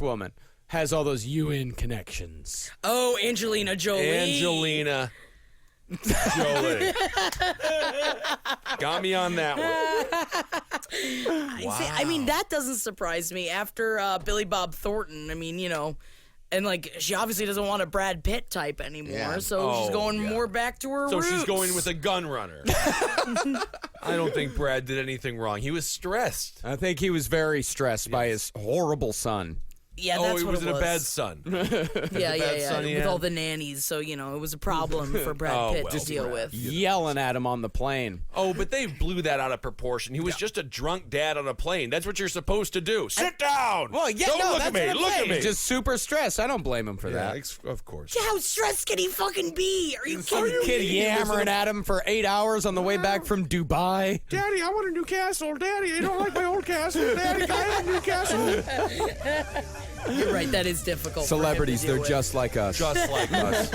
woman has all those UN connections. Oh, Angelina Jolie. Angelina Jolie. Got me on that one. I mean, that doesn't surprise me after Billy Bob Thornton. I mean, and like she obviously doesn't want a Brad Pitt type anymore, so she's going more back to her So roots. she's going with a gun runner. I don't think Brad did anything wrong. He was stressed. I think he was very stressed by his horrible son. Yeah, that's he what was it in was. a bad son. Yeah. son he With had. all the nannies, so it was a problem for Brad Pitt to deal with. Yelling at him on the plane. Oh, but they blew that out of proportion. He was just a drunk dad on a plane. That's what you're supposed to do. Sit down. Well, yeah, Don't no, look that's at me. what I'm Look saying. at me. Just super stressed. I don't blame him for yeah, that. of course. How stressed can he fucking be? Are you Some kidding kid me? yammering at him for 8 hours on the way back from Dubai. Daddy, I want a new castle. Daddy, I don't like my old castle. Daddy, can I have a new castle? You're right, that is difficult. for him to Celebrities, deal they're with. just like us. Just like us.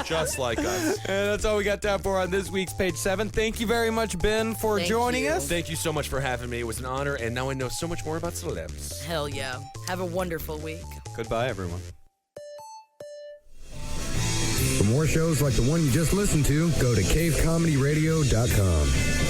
Just like us. And that's all we got time for on this week's Page 7. Thank you very much, Ben, for Thank joining you. us. Thank you so much for having me. It was an honor, and now I know so much more about celebs. Hell yeah. Have a wonderful week. Goodbye, everyone. For more shows like the one you just listened to, go to cavecomedyradio.com.